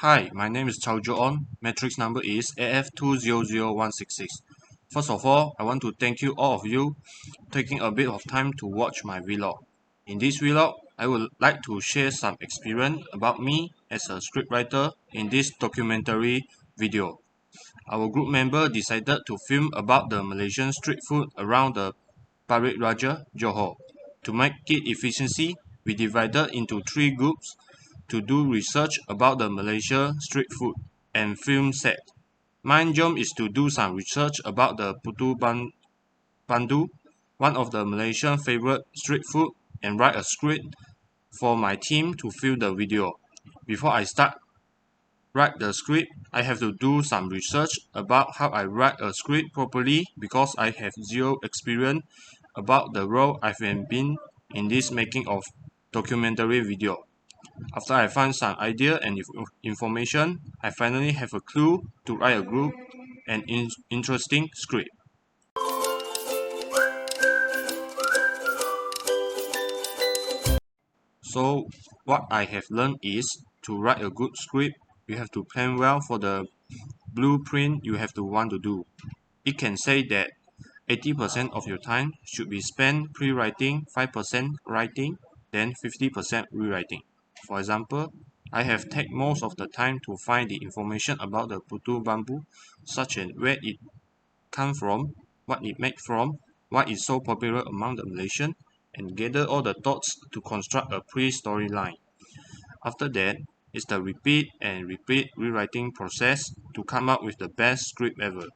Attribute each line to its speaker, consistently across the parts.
Speaker 1: Hi, my name is Chow. Matrix number is AF200166. First of all, I want to thank you all of you taking a bit of time to watch my vlog. In this vlog, I would like to share some experience about me as a scriptwriter in this documentary video. Our group member decided to film about the Malaysian street food around the Parit Raja, Johor. To make it efficiency, we divided into 3 groups to do research about the Malaysia street food and film set. My job is to do some research about the Pandu, one of the Malaysian favorite street food, and write a script for my team to film the video. Before I start write the script, I have to do some research about how I write a script properly because I have zero experience about the role I've been in this making of documentary video. After I find some idea and information, I finally have a clue to write a good and interesting script. So what I have learned is to write a good script, you have to plan well for the blueprint you have to want to do. It can say that 80% of your time should be spent pre-writing, 5% writing, then 50% rewriting. For example, I have taken most of the time to find the information about the putu bambu, such as where it comes from, what it made from, why it's so popular among the Malaysian, and gather all the thoughts to construct a pre-storyline. After that, it's the repeat and repeat rewriting process to come up with the best script ever.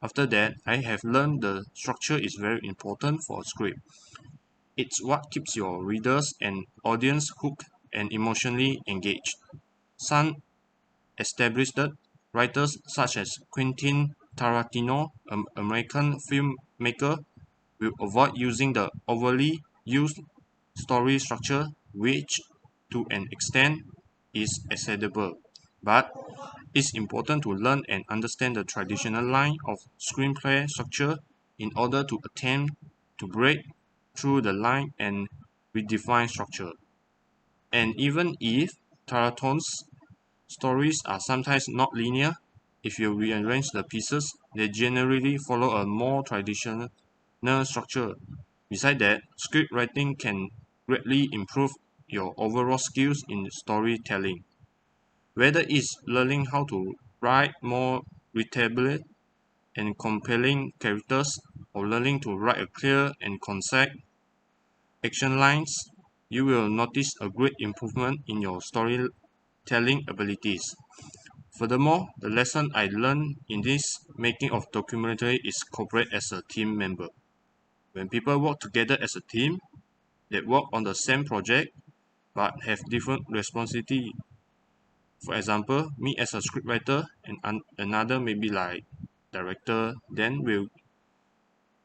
Speaker 1: After that, I have learned the structure is very important for a script. It's what keeps your readers and audience hooked and emotionally engaged. Some established writers such as Quentin Tarantino, an American filmmaker, will avoid using the overly used story structure, which to an extent is acceptable. But it's important to learn and understand the traditional line of screenplay structure in order to attempt to break through the line and redefine structure. And even if Tarantino's stories are sometimes not linear, if you rearrange the pieces, they generally follow a more traditional structure. Besides that, script writing can greatly improve your overall skills in storytelling. Whether it's learning how to write more readable and compelling characters or learning to write a clear and concise action lines, you will notice a great improvement in your storytelling abilities. Furthermore, the lesson I learned in this making of documentary is cooperate as a team member. When people work together as a team, they work on the same project but have different responsibility. For example, me as a scriptwriter and another maybe like director, then will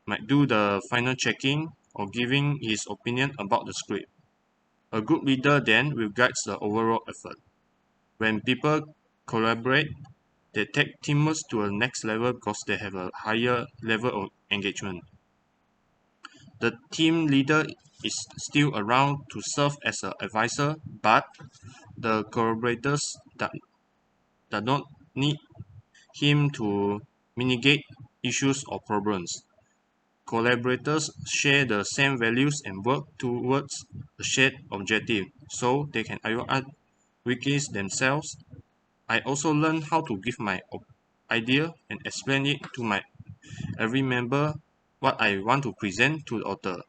Speaker 1: might do the final checking or giving his opinion about the script. A good leader then will guide the overall effort. When people collaborate, they take teamwork to a next level because they have a higher level of engagement. The team leader is still around to serve as an advisor, but the collaborators that not need him to mitigate issues or problems. Collaborators share the same values and work towards a shared objective, so they can advocate themselves. I also learned how to give my idea and explain it to my every member what I want to present to the author.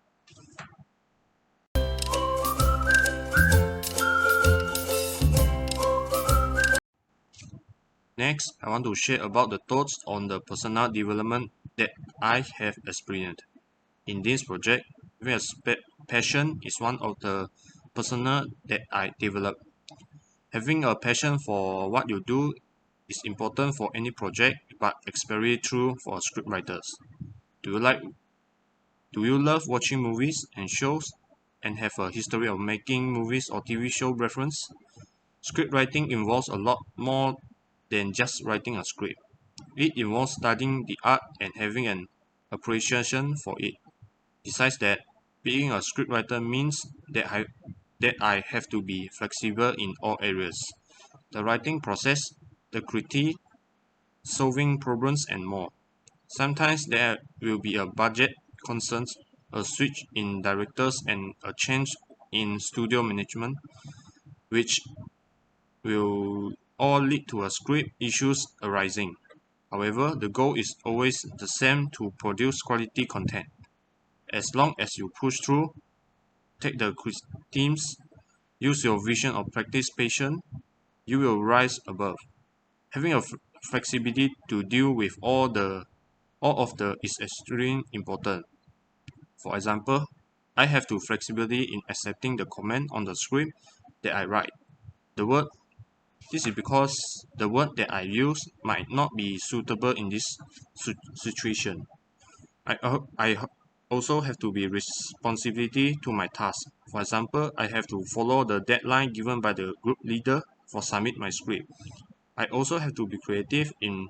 Speaker 1: Next, I want to share about the thoughts on the personal development that I have experienced. In this project, passion is one of the personal that I developed. Having a passion for what you do is important for any project, but especially true for scriptwriters. Do you like do you love watching movies and shows and have a history of making movies or TV show reference? Script writing involves a lot more than just writing a script. It involves studying the art and having an appreciation for it. Besides that, being a scriptwriter means that I have to be flexible in all areas. the writing process, the critique, solving problems, and more. Sometimes there will be a budget concerns, a switch in directors, and a change in studio management, which will all lead to a script issues arising. However, the goal is always the same: to produce quality content. As long as you push through, take the themes, use your vision or practice patience, you will rise above. Having a flexibility to deal with all of the is extremely important. For example, I have to flexibility in accepting the comment on the script that I write. The word This is because the word that I use might not be suitable in this situation. I also have to be responsibility to my task. For example, I have to follow the deadline given by the group leader for submit my script. I also have to be creative in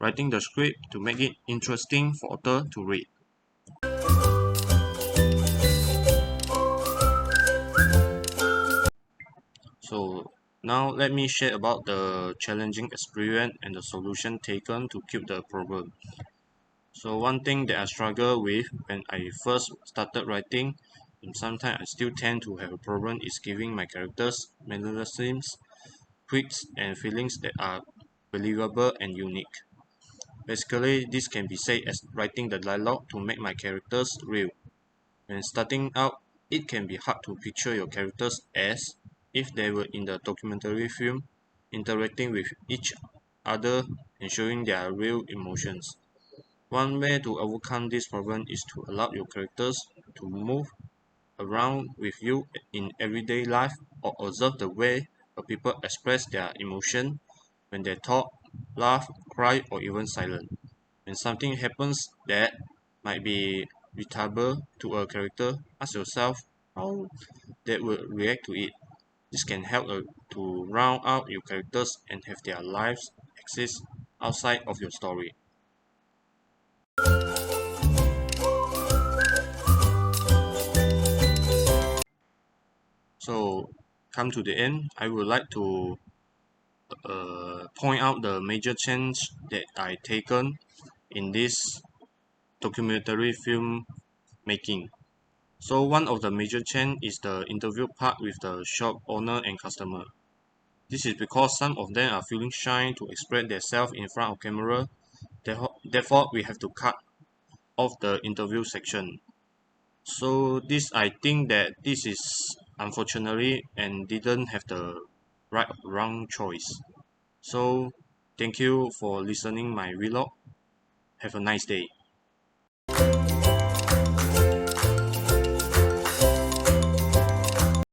Speaker 1: writing the script to make it interesting for author to read. So now let me share about the challenging experience and the solution taken to keep the problem. So one thing that I struggle with when I first started writing, and sometimes I still tend to have a problem, is giving my characters mannerisms, quirks, and feelings that are believable and unique. Basically, this can be said as writing the dialogue to make my characters real. When starting out, it can be hard to picture your characters as if they were in the documentary film, interacting with each other and showing their real emotions. One way to overcome this problem is to allow your characters to move around with you in everyday life, or observe the way people express their emotion when they talk, laugh, cry, or even silent. When something happens that might be relatable to a character, ask yourself how they would react to it. This can help to round out your characters and have their lives exist outside of your story. So, come to the end, I would like to point out the major change that I taken in this documentary film making. So one of the major change is the interview part with the shop owner and customer. This is because some of them are feeling shy to express themselves in front of camera. Therefore, we have to cut off the interview section. So this, I think that this is unfortunately and didn't have the right or wrong choice. So thank you for listening my vlog. Have a nice day.